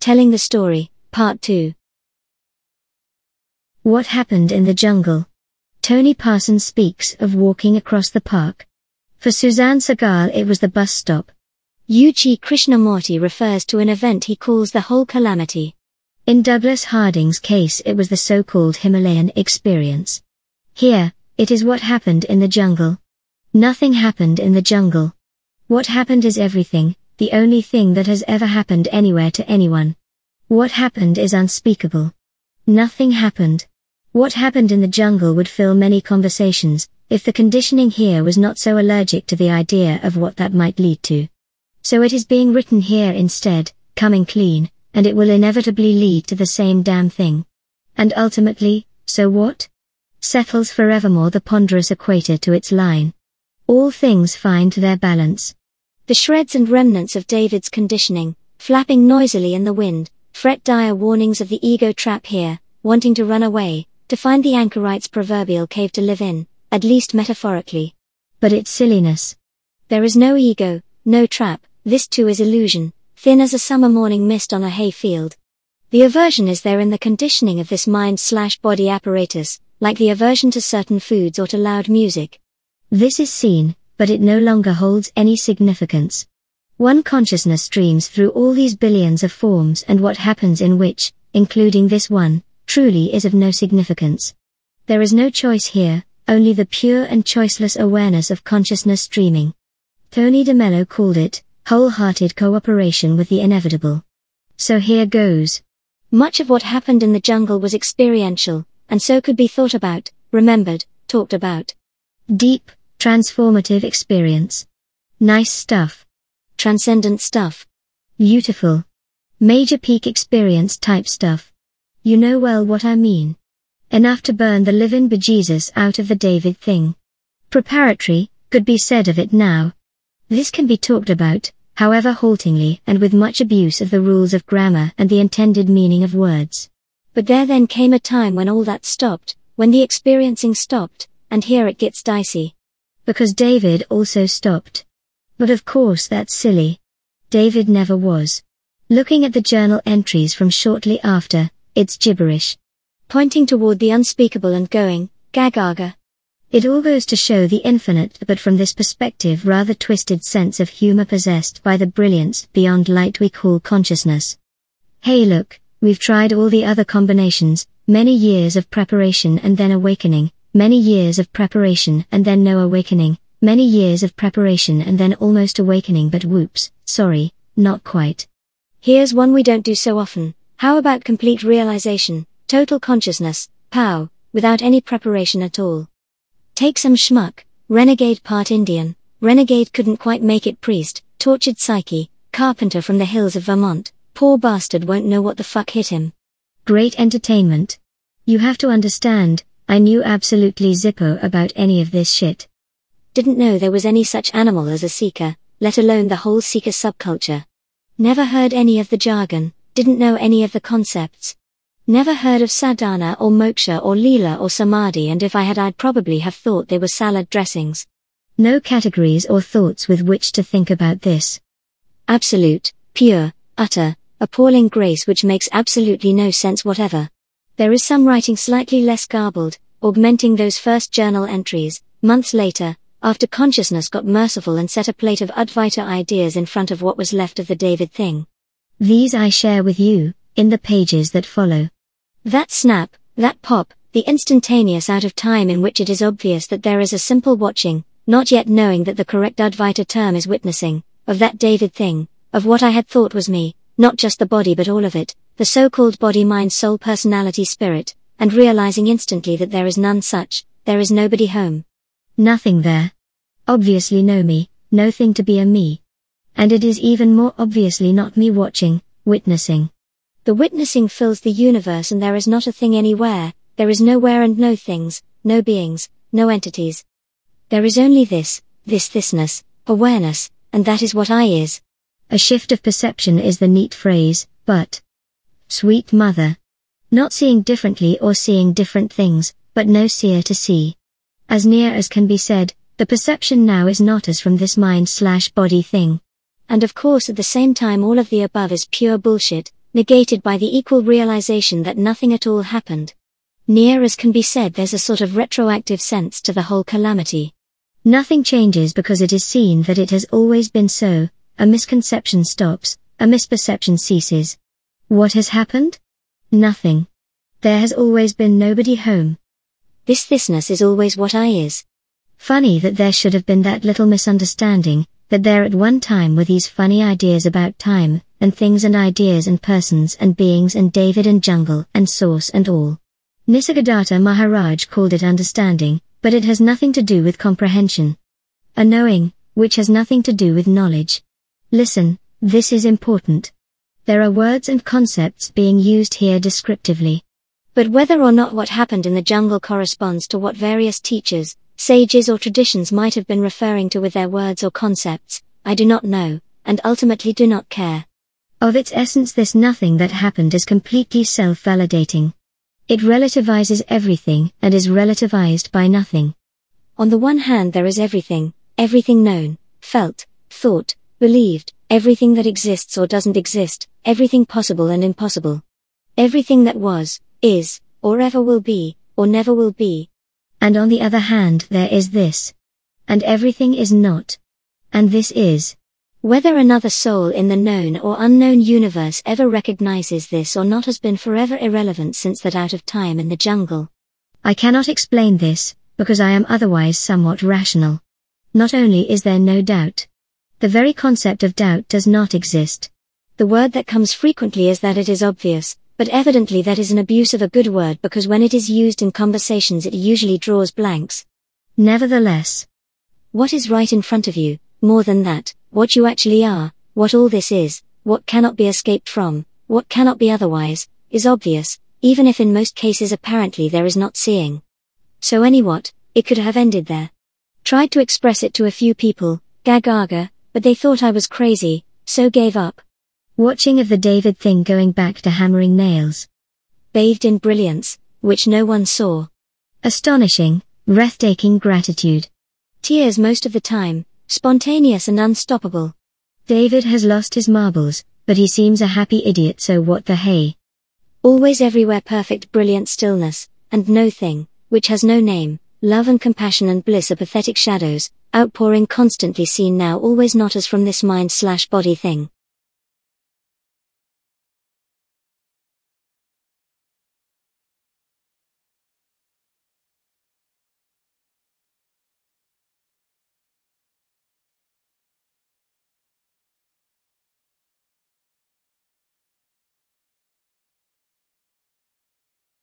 Telling the Story, Part 2. What happened in the jungle? Tony Parsons speaks of walking across the park. For Suzanne Segal it was the bus stop. U.G. Krishnamurti refers to an event he calls the whole calamity. In Douglas Harding's case it was the so-called Himalayan experience. Here, it is what happened in the jungle. Nothing happened in the jungle. What happened is everything, the only thing that has ever happened anywhere to anyone. What happened is unspeakable. Nothing happened. What happened in the jungle would fill many conversations, if the conditioning here was not so allergic to the idea of what that might lead to. So it is being written here instead, coming clean, and it will inevitably lead to the same damn thing. And ultimately, so what? Settles forevermore the ponderous equator to its line. All things find their balance. The shreds and remnants of David's conditioning, flapping noisily in the wind, fret dire warnings of the ego trap here, wanting to run away, to find the anchorite's proverbial cave to live in, at least metaphorically. But it's silliness. There is no ego, no trap, this too is illusion, thin as a summer morning mist on a hay field. The aversion is there in the conditioning of this mind/body apparatus, like the aversion to certain foods or to loud music. This is seen, but it no longer holds any significance. One consciousness streams through all these billions of forms, and what happens in which, including this one, truly is of no significance. There is no choice here, only the pure and choiceless awareness of consciousness streaming. Tony de Mello called it, wholehearted cooperation with the inevitable. So here goes. Much of what happened in the jungle was experiential, and so could be thought about, remembered, talked about. Deep, transformative experience. Nice stuff. Transcendent stuff. Beautiful. Major peak experience type stuff. You know well what I mean. Enough to burn the living bejesus out of the David thing. Preparatory, could be said of it now. This can be talked about, however haltingly and with much abuse of the rules of grammar and the intended meaning of words. But there then came a time when all that stopped, when the experiencing stopped, and here it gets dicey. Because David also stopped. But of course that's silly. David never was. Looking at the journal entries from shortly after, it's gibberish. Pointing toward the unspeakable and going, gagaga. It all goes to show the infinite but from this perspective rather twisted sense of humor possessed by the brilliance beyond light we call consciousness. Hey look, we've tried all the other combinations, many years of preparation and then awakening, many years of preparation and then no awakening, many years of preparation and then almost awakening, but whoops, sorry, not quite. Here's one we don't do so often. How about complete realization, total consciousness, pow, without any preparation at all? Take some schmuck, renegade part Indian, renegade couldn't quite make it priest, tortured psyche, carpenter from the hills of Vermont, poor bastard won't know what the fuck hit him. Great entertainment. You have to understand, I knew absolutely zippo about any of this shit. Didn't know there was any such animal as a seeker, let alone the whole seeker subculture. Never heard any of the jargon, didn't know any of the concepts. Never heard of sadhana or moksha or lila or samadhi, and if I had I'd probably have thought they were salad dressings. No categories or thoughts with which to think about this. Absolute, pure, utter, appalling grace which makes absolutely no sense whatever. There is some writing slightly less garbled, augmenting those first journal entries, months later, after consciousness got merciful and set a plate of advaita ideas in front of what was left of the David thing. These I share with you, in the pages that follow. That snap, that pop, the instantaneous out of time in which it is obvious that there is a simple watching, not yet knowing that the correct advaita term is witnessing, of that David thing, of what I had thought was me, not just the body but all of it, the so-called body mind soul personality spirit, and realizing instantly that there is none such, there is nobody home. Nothing there. Obviously no me, no thing to be a me. And it is even more obviously not me watching, witnessing. The witnessing fills the universe and there is not a thing anywhere, there is nowhere and no things, no beings, no entities. There is only thisness, awareness, and that is what I is. A shift of perception is the neat phrase, but... Sweet mother. Not seeing differently or seeing different things, but no seer to see. As near as can be said, the perception now is not as from this mind/body thing. And of course at the same time all of the above is pure bullshit, negated by the equal realization that nothing at all happened. Near as can be said, there's a sort of retroactive sense to the whole calamity. Nothing changes because it is seen that it has always been so, a misconception stops, a misperception ceases. What has happened? Nothing. There has always been nobody home. Thisness is always what I is. Funny that there should have been that little misunderstanding, that there at one time were these funny ideas about time, and things and ideas and persons and beings and David and jungle and source and all. Nisargadatta Maharaj called it understanding, but it has nothing to do with comprehension. A knowing, which has nothing to do with knowledge. Listen, this is important. There are words and concepts being used here descriptively. But whether or not what happened in the jungle corresponds to what various teachers, sages or traditions might have been referring to with their words or concepts, I do not know, and ultimately do not care. Of its essence, this nothing that happened is completely self-validating. It relativizes everything and is relativized by nothing. On the one hand, there is everything known, felt, thought, believed, everything that exists or doesn't exist, everything possible and impossible. Everything that was, is, or ever will be, or never will be. And on the other hand, there is this. And everything is not. And this is. Whether another soul in the known or unknown universe ever recognizes this or not has been forever irrelevant since that out of time in the jungle. I cannot explain this, because I am otherwise somewhat rational. Not only is there no doubt. The very concept of doubt does not exist. The word that comes frequently is that it is obvious, but evidently that is an abuse of a good word because when it is used in conversations it usually draws blanks. Nevertheless, what is right in front of you, more than that, what you actually are, what all this is, what cannot be escaped from, what cannot be otherwise, is obvious, even if in most cases apparently there is not seeing. So what, it could have ended there. Tried to express it to a few people, gagaga, but they thought I was crazy, so gave up. Watching of the David thing going back to hammering nails. Bathed in brilliance, which no one saw. Astonishing, breathtaking gratitude. Tears most of the time, spontaneous and unstoppable. David has lost his marbles, but he seems a happy idiot, so what the hey. Always everywhere perfect brilliant stillness, and no thing, which has no name, love and compassion and bliss are pathetic shadows, outpouring constantly seen now always not as from this mind/body thing.